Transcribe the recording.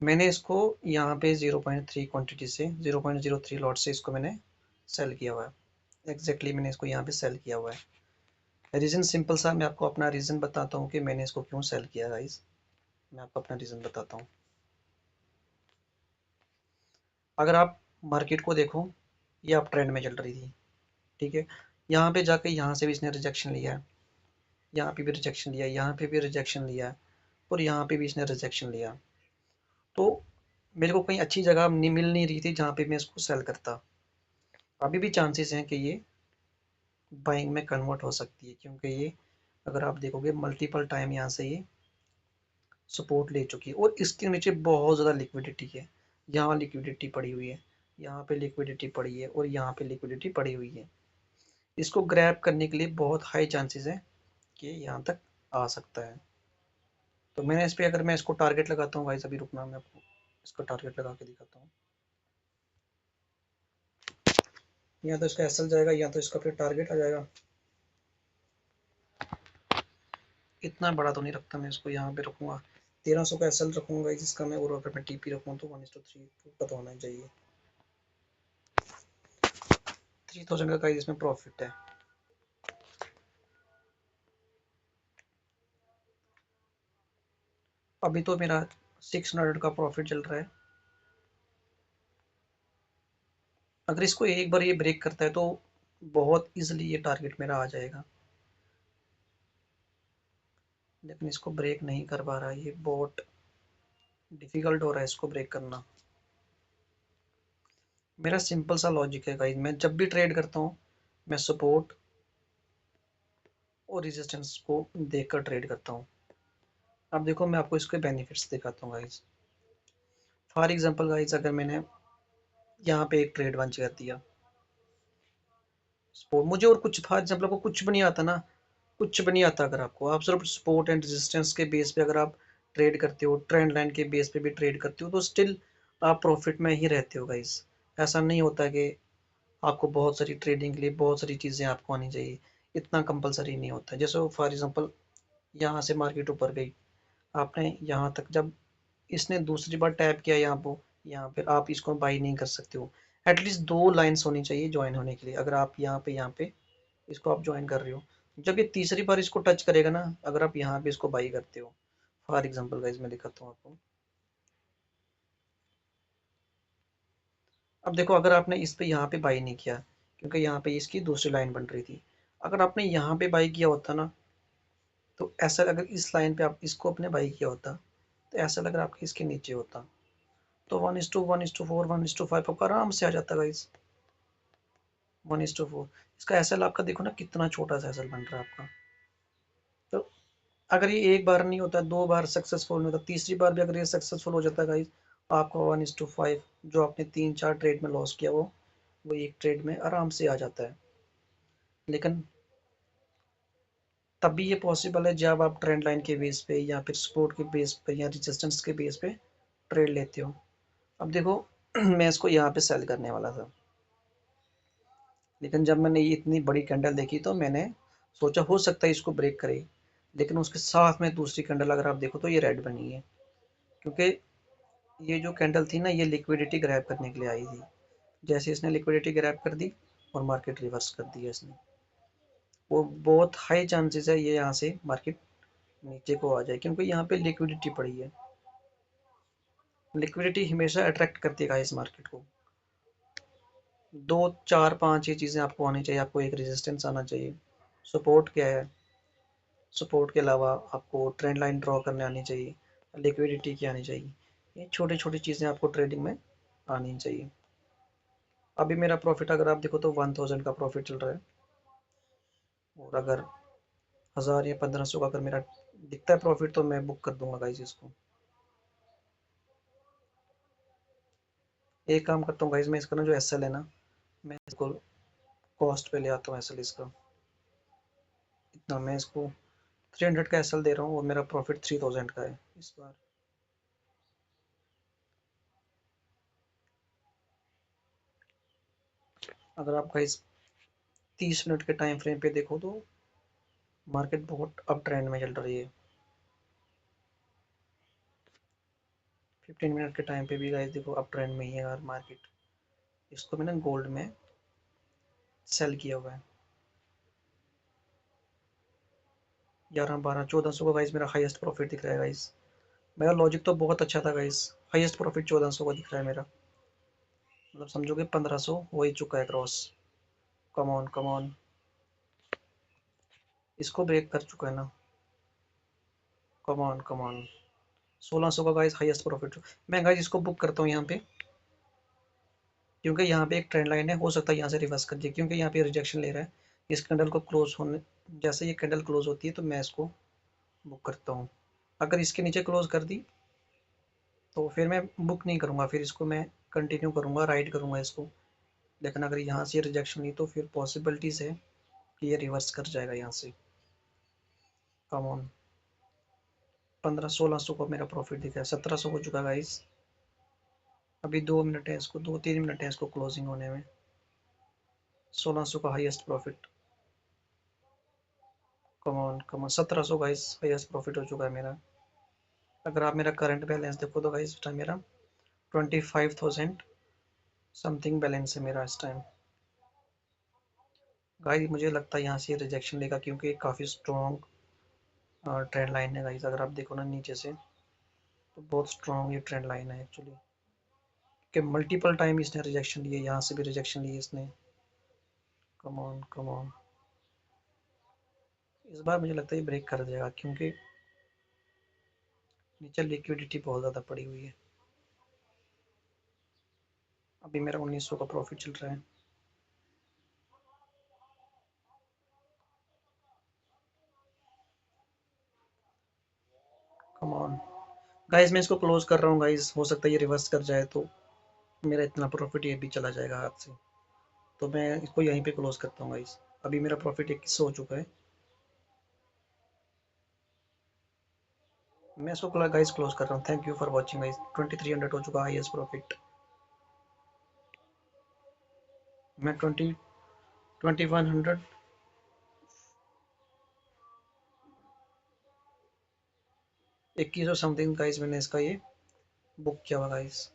मैंने इसको यहाँ पे 0.3 क्वांटिटी से 0.03 लॉट से इसको मैंने सेल किया हुआ है। एग्जैक्टली मैंने इसको यहाँ पे सेल किया हुआ है। रीज़न सिंपल सा, मैं आपको अपना रीज़न बताता हूँ कि मैंने इसको क्यों सेल किया गाइस। मैं आपको अपना रीज़न बताता हूँ। अगर आप मार्केट को देखो, ये आप ट्रेंड में चल रही थी, ठीक है। यहाँ पे जाके यहाँ से भी इसने रिजेक्शन लिया है, यहाँ पे भी रिजेक्शन लिया, यहाँ पे भी रिजेक्शन लिया, और यहाँ पे भी इसने रिजेक्शन लिया। तो मेरे को कहीं अच्छी जगह नहीं मिल नहीं रही थी जहाँ पे मैं इसको सेल करता। अभी भी चांसेस हैं कि ये बाइंग में कन्वर्ट हो सकती है, क्योंकि ये अगर आप देखोगे मल्टीपल टाइम यहाँ से ये सपोर्ट ले चुकी है, और इसके नीचे बहुत ज़्यादा लिक्विडिटी है। यहाँ लिक्विडिटी पड़ी हुई है, यहाँ पे लिक्विडिटी पड़ी है, और यहाँ पे लिक्विडिटी पड़ी हुई है। इसको ग्रैब करने के लिए बहुत हाई चांसेस है कि यहाँ तक आ सकता है। तो मैंने इस पे, अगर मैं इसको टारगेट लगाता हूँ भाई, अभी रुकना, मैं आपको इसका टारगेट लगा के दिखाता हूँ। या तो इसका एसएल जाएगा, या तो इसका फिर टारगेट आ जाएगा। इतना बड़ा तो नहीं रखता मैं इसको, यहाँ पे रखूंगा 1300 का एसएल रखूंगा जिसका मैं, और अगर मैं टीपी रखूँ तो 1:3 का तो होना चाहिए। 3000 का इसमें प्रॉफिट है। अभी तो मेरा 600 का प्रॉफिट चल रहा है। अगर इसको एक बार ये ब्रेक करता है तो बहुत इजीली ये टारगेट मेरा आ जाएगा, लेकिन इसको ब्रेक नहीं कर पा रहा है। ये बहुत डिफिकल्ट हो रहा है इसको ब्रेक करना। मेरा सिंपल सा लॉजिक है गाइस, मैं जब भी ट्रेड करता हूँ मैं सपोर्ट और रेजिस्टेंस को देखकर ट्रेड करता हूँ। अब देखो, मैं आपको इसके बेनिफिट्स दिखाता हूँ गाइस। फॉर एग्जांपल गाइस, अगर मैंने यहाँ पे एक ट्रेड वन कर दिया सपोर्ट, मुझे और कुछ फॉर एग्जांपल आपको कुछ भी नहीं आता ना, कुछ भी नहीं आता। अगर आपको, आप सिर्फ सपोर्ट एंड रेजिस्टेंस के बेस पे अगर आप ट्रेड करते हो, ट्रेंड लाइन के बेस पे भी ट्रेड करते हो, तो स्टिल आप प्रॉफिट में ही रहते हो गाइस। ऐसा नहीं होता कि आपको बहुत सारी ट्रेडिंग के लिए बहुत सारी चीज़ें आपको आनी चाहिए, इतना कंपलसरी नहीं होता। जैसे फॉर एग्जांपल यहाँ से मार्केट ऊपर गई, आपने यहाँ तक जब इसने दूसरी बार टैप किया यहाँ पे आप इसको बाई नहीं कर सकते हो। एटलीस्ट दो लाइन्स होनी चाहिए ज्वाइन होने के लिए। अगर आप यहाँ पे इसको आप ज्वाइन कर रहे हो, जब ये तीसरी बार इसको टच करेगा ना, अगर आप यहाँ पे इसको बाई करते हो, फॉर एग्जांपल गाइस मैं दिखाता हूँ आपको। अब देखो, अगर आपने इस पे यहाँ पे बाई नहीं किया, क्योंकि यहाँ पे इसकी दूसरी लाइन बन रही थी, अगर आपने यहाँ पे बाई किया होता ना, तो ऐसा अगर इस लाइन पे आप इसको अपने बाई किया होता, तो ऐसा अगर आपके इसके नीचे होता, तो 1:1:4 1:5 आपका आराम से आ जाता गाइस। 1:4 इसका एसएल आपका देखो ना, कितना छोटा सा एसएल बन रहा है आपका। तो अगर ये एक बार नहीं होता, दो बार सक्सेसफुल नहीं होता, तीसरी बार भी अगर ये सक्सेसफुल हो जाता गाइस, आपका 1:5 जो आपने 3-4 ट्रेड में लॉस किया वो एक ट्रेड में आराम से आ जाता है। लेकिन तभी ये पॉसिबल है जब आप ट्रेंड लाइन के बेस पे, या फिर सपोर्ट के बेस पे, या रेजिस्टेंस के बेस पे ट्रेड लेते हो। अब देखो मैं इसको यहाँ पे सेल करने वाला था, लेकिन जब मैंने ये इतनी बड़ी कैंडल देखी तो मैंने सोचा हो सकता है इसको ब्रेक करे। लेकिन उसके साथ में दूसरी कैंडल अगर आप देखो तो ये रेड बनी है, क्योंकि ये जो कैंडल थी ना, ये लिक्विडिटी ग्रैब करने के लिए आई थी। जैसे इसने लिक्विडिटी ग्रैब कर दी और मार्केट रिवर्स कर दिया इसने, वो बहुत हाई चांसेस है ये यहाँ से मार्केट नीचे को आ जाए, क्योंकि यहाँ पे लिक्विडिटी पड़ी है। लिक्विडिटी हमेशा अट्रैक्ट करती है इस मार्केट को। 2 4 5 ये चीज़ें आपको आनी चाहिए। आपको एक रेजिस्टेंस आना चाहिए, सपोर्ट क्या है, सपोर्ट के अलावा आपको ट्रेंड लाइन ड्रॉ करने आनी चाहिए, लिक्विडिटी की आनी चाहिए। ये छोटी छोटी चीज़ें आपको ट्रेडिंग में आनी चाहिए। अभी मेरा प्रॉफिट अगर आप देखो तो 1000 का प्रॉफिट चल रहा है, और अगर 1000 या 1500 का अगर मेरा दिखता है प्रॉफिट तो मैं बुक कर दूंगा गाइस इसको। एक काम करता हूँ गाइस, मैं इसका ना जो एसएल है ना, मैं इसको कॉस्ट पे ले आता हूँ एसएल इसका। इतना मैं इसको 300 का एसएल दे रहा हूँ, और मेरा प्रॉफिट 3000 का है इस बार। अगर आप गाइस 30 मिनट के टाइम फ्रेम पे देखो तो मार्केट बहुत अप ट्रेंड में चल रही है। 15 मिनट के टाइम पे भी गाइस देखो अप ट्रेंड में ही है यार मार्केट। इसको मैंने गोल्ड में सेल किया हुआ है। 11 12 1400 का गाइस मेरा हाईएस्ट प्रॉफिट दिख रहा है गाइस। मेरा लॉजिक तो बहुत अच्छा था गाइस। हाईएस्ट प्रॉफिट 1400 का दिख रहा है मेरा। मतलब समझोगे 1500 हो ही चुका है cross. Come on come on. इसको ब्रेक कर चुका है ना। Come on come on. 1600 का गाइस हाईएस्ट प्रॉफिट। मैं गाइस इसको बुक करता हूँ यहाँ पे, क्योंकि यहाँ पे एक ट्रेंड लाइन है, हो सकता है यहाँ से रिवर्स कर दे, क्योंकि यहाँ पे रिजेक्शन ले रहा है। इस कैंडल को क्लोज होने, जैसे ये कैंडल क्लोज होती है तो मैं इसको बुक करता हूँ। अगर इसके नीचे क्लोज कर दी तो फिर मैं बुक नहीं करूँगा, फिर इसको मैं कंटिन्यू करूँगा, राइड करूँगा इसको। लेकिन अगर यहाँ से रिजेक्शन ली तो फिर पॉसिबिलिटीज है कि ये रिवर्स कर जाएगा यहाँ से। Come on. 1500 1600 को मेरा प्रॉफिट दिखा है, 1700 हो चुका गाइस। अभी 2 मिनट है इसको, 2 3 मिनट है इसको क्लोजिंग होने में। 1600 का highest profit. Come on come on. 1700 guys highest profit हो चुका है मेरा। अगर आप मेरा करंट बैलेंस देखो तो गाइस इस टाइम मेरा 25,000 समथिंग बैलेंस है मेरा इस टाइम। गाइस मुझे लगता है यहाँ से रिजेक्शन लेगा, क्योंकि काफ़ी स्ट्रॉन्ग ट्रेंड लाइन है गाइस। अगर आप देखो ना नीचे से तो बहुत स्ट्रॉन्ग ये ट्रेंड लाइन है एक्चुअली, कि मल्टीपल टाइम इसने रिजेक्शन लिए, यहाँ से भी रिजेक्शन लिए इसने। Come on come on. इस बार मुझे लगता है ये ब्रेक कर देगा, क्योंकि नीचे लिक्विडिटी बहुत ज़्यादा पड़ी हुई है। अभी मेरा 1900 का प्रॉफिट चल रहा है। कम ऑन गाइस, मैं इसको क्लोज कर रहा हूँ गाइस, हो सकता है ये रिवर्स कर जाए तो मेरा इतना प्रॉफिट ये भी चला जाएगा हाथ से। तो मैं इसको यहीं पे क्लोज करता हूँ गाइस। अभी मेरा प्रॉफिट 2100 हो चुका है। मैं इसको गाइस क्लोज कर रहा हूँ। Thank you for watching guys. 2300 हो चुका है हाईएस्ट प्रॉफिट। मैं 2100 2100 समथिंग गाइस मैंने इसका ये बुक किया हुआ गाइस।